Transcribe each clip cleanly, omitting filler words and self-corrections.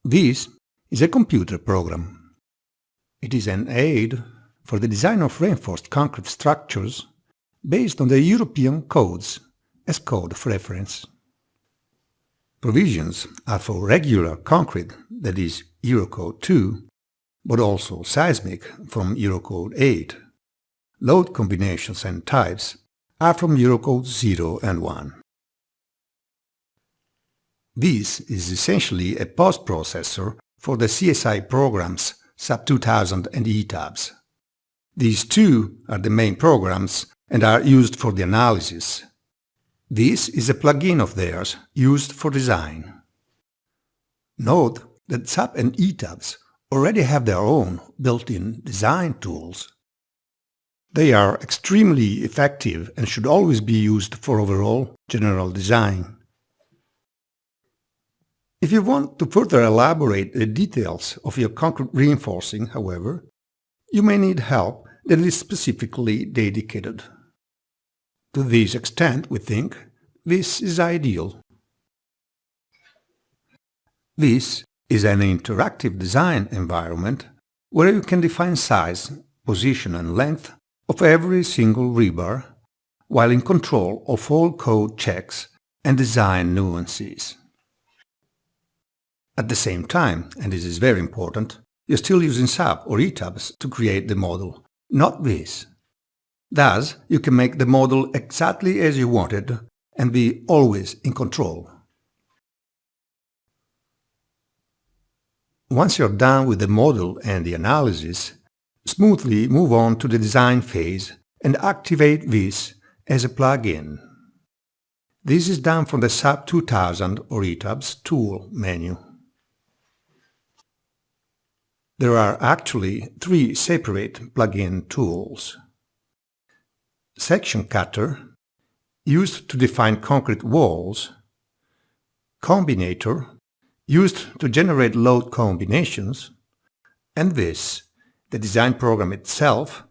VIS is a computer program. It is an aid for the design of reinforced concrete structures based on the European codes as code of reference. Provisions are for regular concrete, that is Eurocode 2, but also seismic from Eurocode 8. Load combinations and types are from Eurocode 0 and 1. VIS is essentially a post-processor for the CSI programs SAP2000 and ETABS. These two are the main programs and are used for the analysis. VIS is a plugin of theirs used for design. Note that SAP and ETABS already have their own built-in design tools. They are extremely effective and should always be used for overall general design. If you want to further elaborate the details of your concrete reinforcing, however, you may need help that is specifically dedicated. To this extent, we think VIS is ideal. VIS is an interactive design environment where you can define size, position and length of every single rebar, while in control of all code checks and design nuances. At the same time, and this is very important, you're still using SAP or ETABS to create the model, not VIS. Thus, you can make the model exactly as you want it and be always in control. Once you're done with the model and the analysis, smoothly move on to the design phase and activate VIS as a plugin. This is done from the SAP2000 or ETABS tool menu. There are actually three separate plugin tools. Section Cutter, used to define concrete walls. COMBINATOR, used to generate load combinations. And VIS, the design program itself,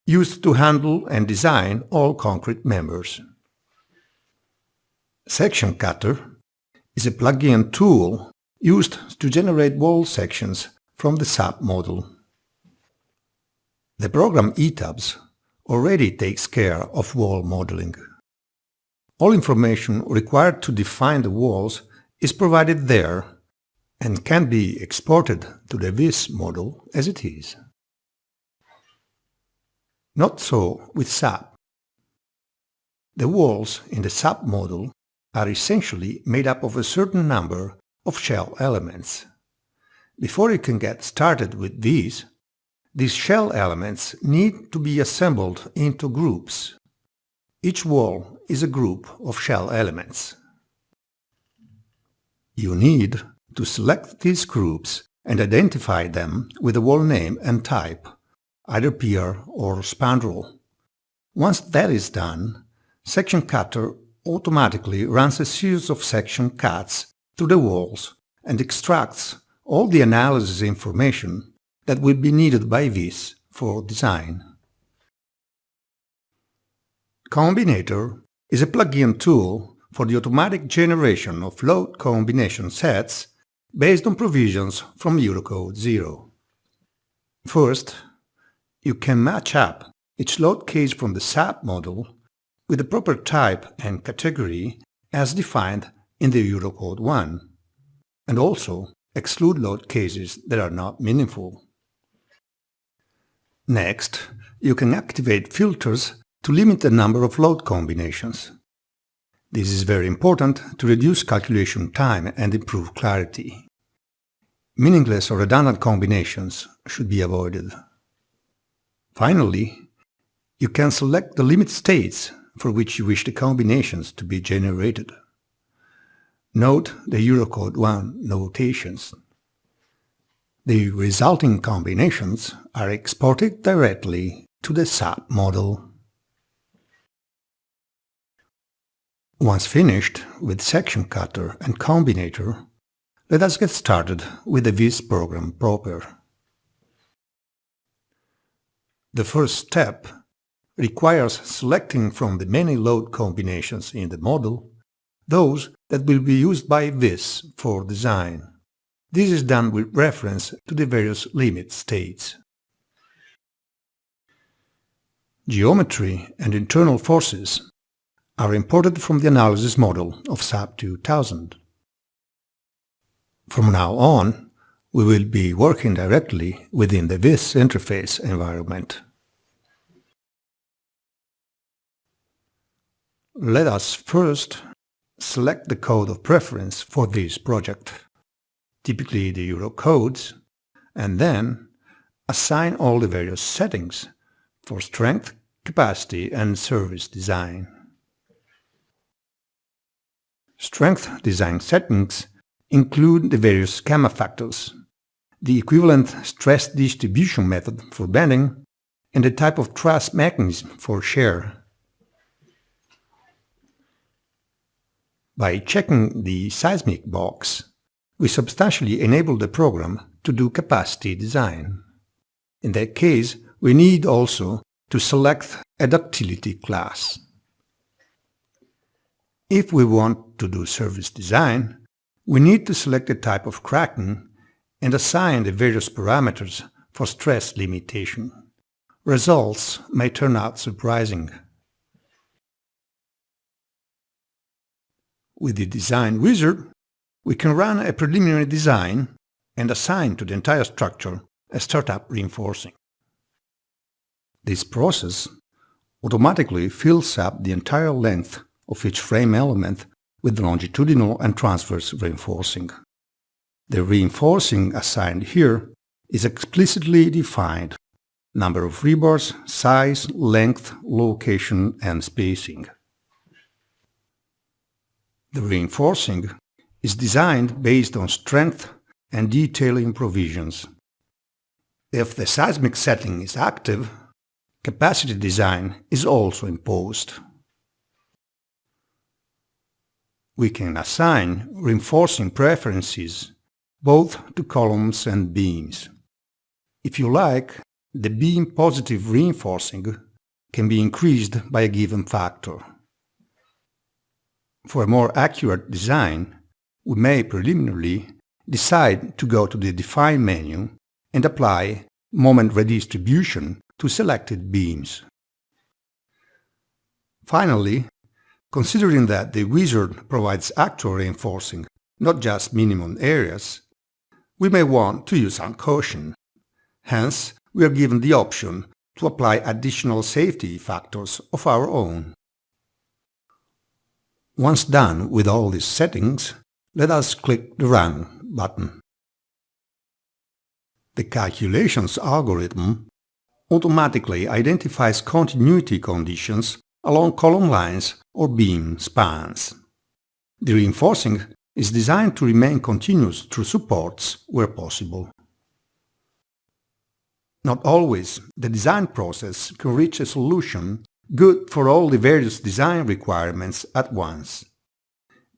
used to handle and design all concrete members. Section Cutter is a plugin tool used to generate wall sections from the SAP model. The program ETABS already takes care of wall modeling. All information required to define the walls is provided there and can be exported to the VIS model as it is. Not so with SAP. The walls in the SAP model are essentially made up of a certain number of shell elements. Before you can get started with these shell elements need to be assembled into groups. Each wall is a group of shell elements. You need to select these groups and identify them with a wall name and type, either pier or spandrel. Once that is done, Section Cutter automatically runs a series of section cuts through the walls and extracts all the analysis information that will be needed by VIS for design. COMBINATOR is a plugin tool for the automatic generation of load combination sets based on provisions from Eurocode 0. First, you can match up each load case from the SAP model with the proper type and category as defined in the Eurocode 1, and also exclude load cases that are not meaningful. Next, you can activate filters to limit the number of load combinations. This is very important to reduce calculation time and improve clarity. Meaningless or redundant combinations should be avoided. Finally, you can select the limit states for which you wish the combinations to be generated. Note the Eurocode 1 notations. The resulting combinations are exported directly to the SAP model. Once finished with Section Cutter and COMBINATOR, let us get started with the VIS program proper. The first step requires selecting from the many load combinations in the model those that will be used by VIS for design. This is done with reference to the various limit states. Geometry and internal forces are imported from the analysis model of SAP 2000. From now on, we will be working directly within the VIS interface environment. Let us first select the code of preference for this project, typically the Eurocodes, and then assign all the various settings for strength, capacity and service design. Strength design settings include the various gamma factors, the equivalent stress distribution method for bending, and the type of truss mechanism for shear. By checking the seismic box, we substantially enable the program to do capacity design. In that case, we need also to select a ductility class. If we want to do service design, we need to select the type of cracking and assign the various parameters for stress limitation. Results may turn out surprising. With the Design Wizard, we can run a preliminary design and assign to the entire structure a startup reinforcing. This process automatically fills up the entire length of each frame element with longitudinal and transverse reinforcing. The reinforcing assigned here is explicitly defined: number of rebars, size, length, location and spacing. The reinforcing is designed based on strength and detailing provisions. If the seismic setting is active, capacity design is also imposed. We can assign reinforcing preferences both to columns and beams. If you like, the beam positive reinforcing can be increased by a given factor. For a more accurate design, we may preliminarily decide to go to the Define menu and apply moment redistribution to selected beams. Finally, considering that the wizard provides actual reinforcing, not just minimum areas, we may want to use some caution. Hence, we are given the option to apply additional safety factors of our own. Once done with all these settings, let us click the Run button. The calculations algorithm automatically identifies continuity conditions along column lines or beam spans. The reinforcing is designed to remain continuous through supports where possible. Not always the design process can reach a solution good for all the various design requirements at once.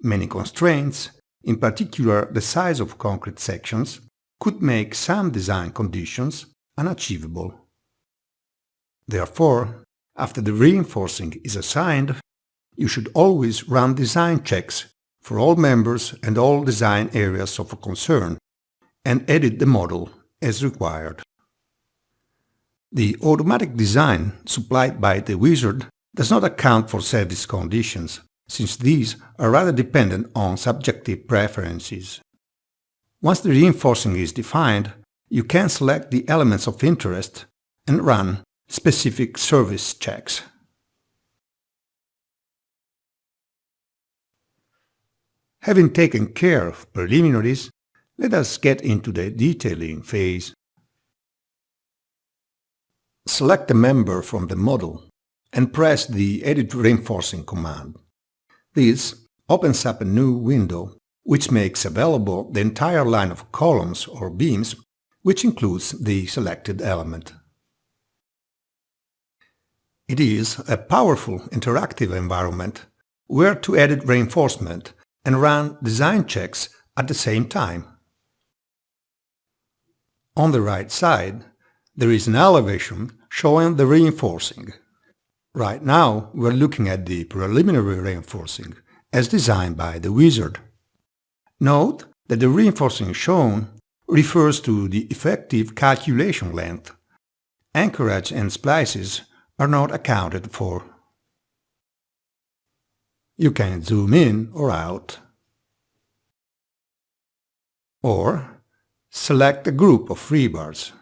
Many constraints, in particular the size of concrete sections, could make some design conditions unachievable. Therefore, after the reinforcing is assigned, you should always run design checks for all members and all design areas of concern and edit the model as required. The automatic design supplied by the wizard does not account for service conditions, since these are rather dependent on subjective preferences. Once the reinforcing is defined, you can select the elements of interest and run specific service checks. Having taken care of preliminaries, let us get into the detailing phase. Select a member from the model and press the Edit Reinforcing command. This opens up a new window which makes available the entire line of columns or beams, which includes the selected element. It is a powerful interactive environment where to edit reinforcement and run design checks at the same time. On the right side, there is an elevation showing the reinforcing. Right now, we're looking at the preliminary reinforcing as designed by the wizard. Note that the reinforcing shown refers to the effective calculation length. Anchorage and splices are not accounted for. You can zoom in or out. Or select a group of rebars.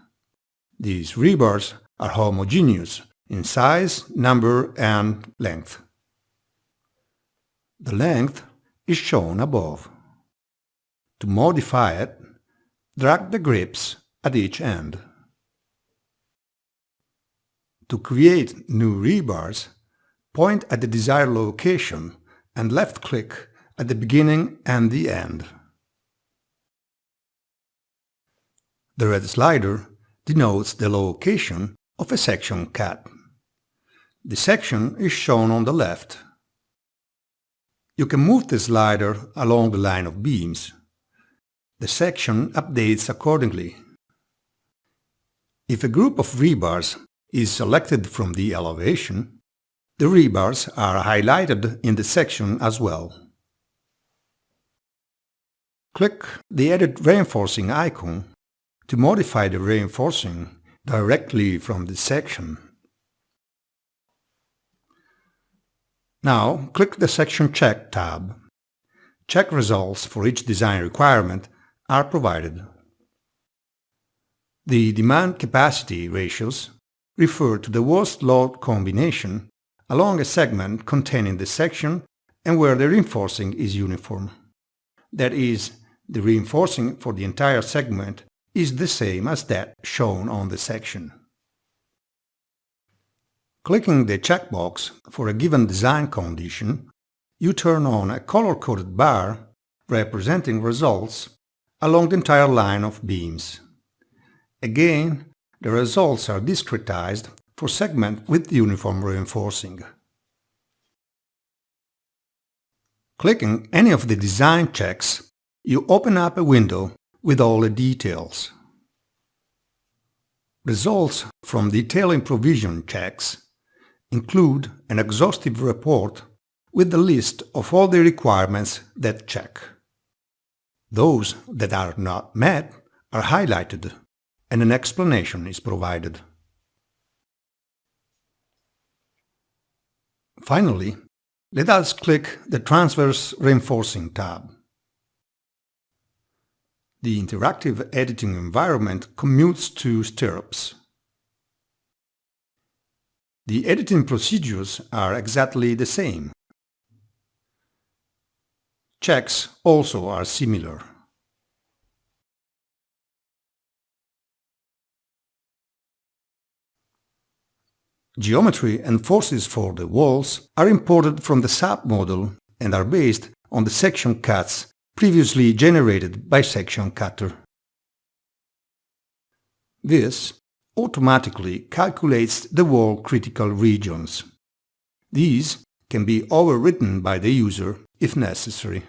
These rebars are homogeneous in size, number and length. The length is shown above. To modify it, drag the grips at each end. To create new rebars, point at the desired location and left-click at the beginning and the end. The red slider denotes the location of a section cut. The section is shown on the left. You can move the slider along the line of beams. The section updates accordingly. If a group of rebars is selected from the elevation, the rebars are highlighted in the section as well. Click the Edit Reinforcing icon to modify the reinforcing directly from the section. Now click the Section Check tab. Check results for each design requirement are provided. The demand capacity ratios refer to the worst load combination along a segment containing the section and where the reinforcing is uniform. That is, the reinforcing for the entire segment is the same as that shown on the section. Clicking the checkbox for a given design condition, you turn on a color-coded bar representing results along the entire line of beams. Again, the results are discretized for segments with uniform reinforcing. Clicking any of the design checks, you open up a window with all the details. Results from detailing provision checks include an exhaustive report with the list of all the requirements that check. Those that are not met are highlighted and an explanation is provided. Finally, let us click the Transverse Reinforcing tab. The interactive editing environment commutes to stirrups. The editing procedures are exactly the same. Checks also are similar. Geometry and forces for the walls are imported from the SAP model and are based on the section cuts previously generated by Section Cutter. VIS automatically calculates the wall critical regions. These can be overwritten by the user if necessary.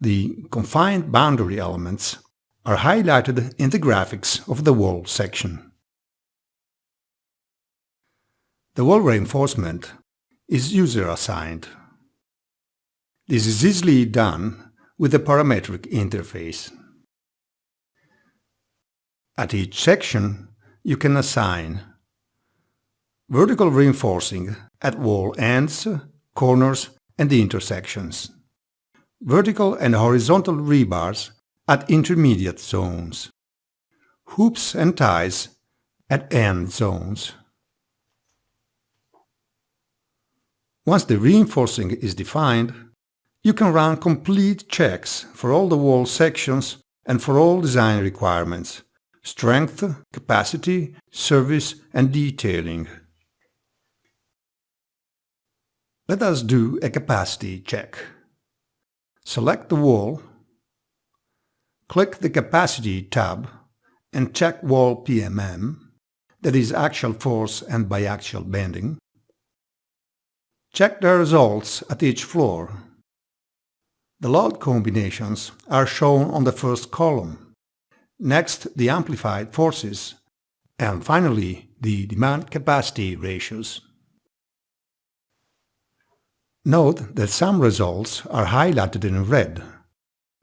The confined boundary elements are highlighted in the graphics of the wall section. The wall reinforcement is user-assigned. This is easily done with a parametric interface. At each section, you can assign vertical reinforcing at wall ends, corners and intersections, vertical and horizontal rebars at intermediate zones, hoops and ties at end zones. Once the reinforcing is defined, you can run complete checks for all the wall sections and for all design requirements: strength, capacity, service and detailing. Let us do a capacity check. Select the wall, click the Capacity tab and check Wall PMM, that is axial force and biaxial bending. Check the results at each floor. The load combinations are shown on the first column. Next, the amplified forces, and finally, the demand capacity ratios. Note that some results are highlighted in red,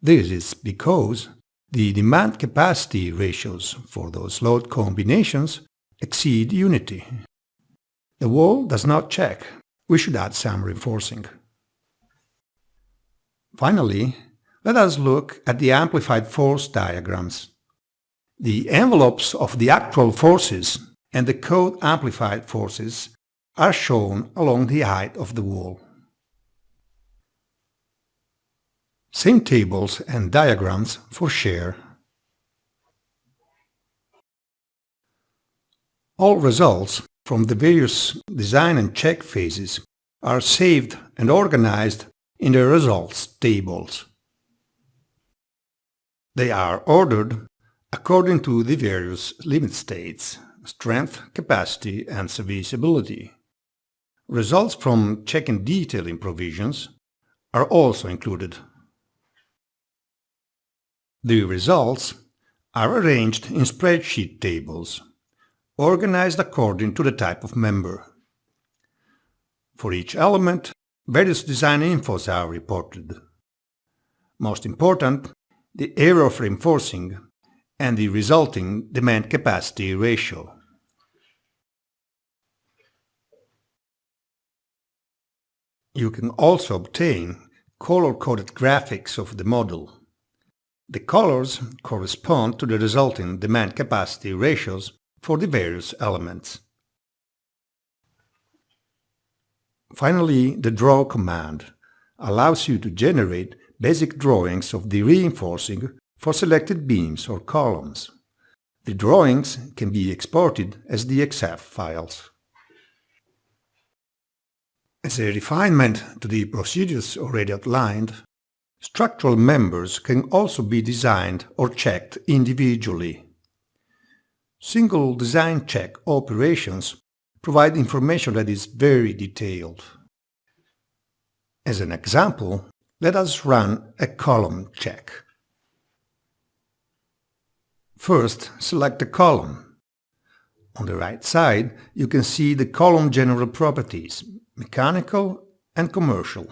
This is because the demand-capacity ratios for those load combinations exceed unity. The wall does not check. We should add some reinforcing. Finally, let us look at the amplified force diagrams. The envelopes of the actual forces and the code-amplified forces are shown along the height of the wall. Same tables and diagrams for share. All results from the various design and check phases are saved and organized in the results tables. They are ordered according to the various limit states, strength, capacity, and serviceability. Results from check and detailing provisions are also included. The results are arranged in spreadsheet tables, organized according to the type of member. For each element, various design infos are reported. Most important, the area of reinforcing and the resulting demand-capacity ratio. You can also obtain color-coded graphics of the model. The colors correspond to the resulting demand-capacity ratios for the various elements. Finally, the draw command allows you to generate basic drawings of the reinforcing for selected beams or columns. The drawings can be exported as DXF files. As a refinement to the procedures already outlined, structural members can also be designed or checked individually. Single design check operations provide information that is very detailed. As an example, let us run a column check. First, select the column. On the right side, you can see the column general properties, mechanical and commercial.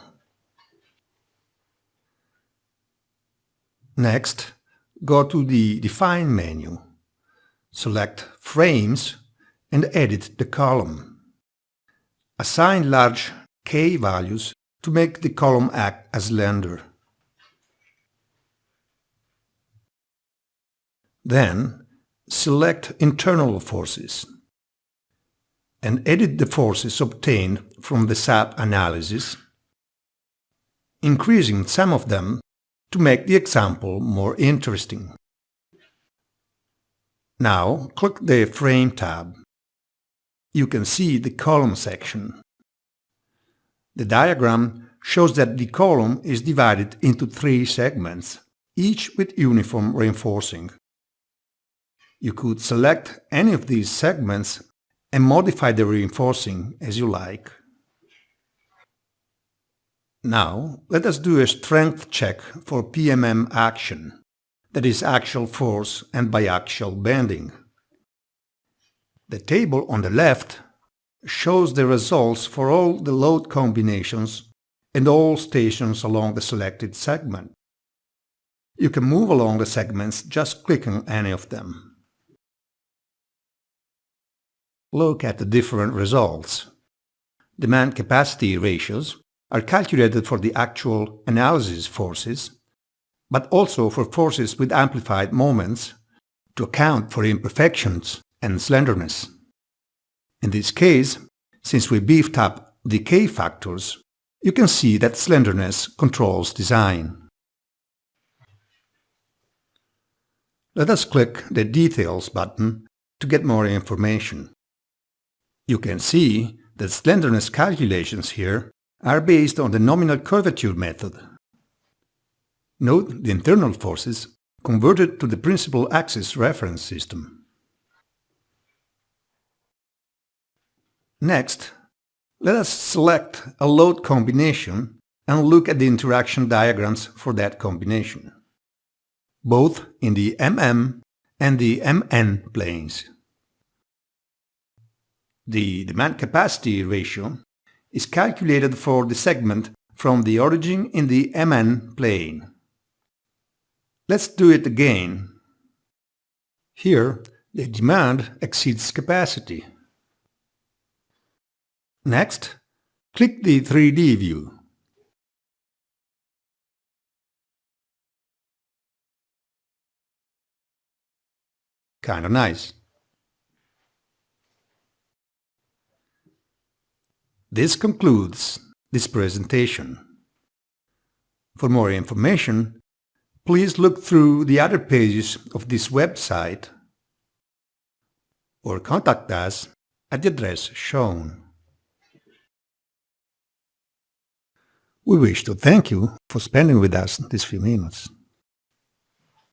Next, go to the Define menu. Select Frames and edit the column. Assign large K values to make the column act as lender. Then, select Internal forces and edit the forces obtained from the SAP analysis, increasing some of them to make the example more interesting. Now, click the Frame tab. You can see the column section. The diagram shows that the column is divided into 3 segments, each with uniform reinforcing. You could select any of these segments and modify the reinforcing as you like. Now, let us do a strength check for PMM action, that is axial force and biaxial bending. The table on the left shows the results for all the load combinations and all stations along the selected segment. You can move along the segments just clicking any of them. Look at the different results. Demand capacity ratios are calculated for the actual analysis forces, but also for forces with amplified moments to account for imperfections and slenderness. In this case, since we beefed up the K factors, you can see that slenderness controls design. Let us click the Details button to get more information. You can see that slenderness calculations here are based on the nominal curvature method. Note the internal forces converted to the principal axis reference system. Next, let us select a load combination and look at the interaction diagrams for that combination, both in the MM and the MN planes. The demand capacity ratio is calculated for the segment from the origin in the MN plane. Let's do it again. Here, the demand exceeds capacity. Next, click the 3D view. Kinda nice. This concludes this presentation. For more information, please look through the other pages of this website or contact us at the address shown. We wish to thank you for spending with us these few minutes.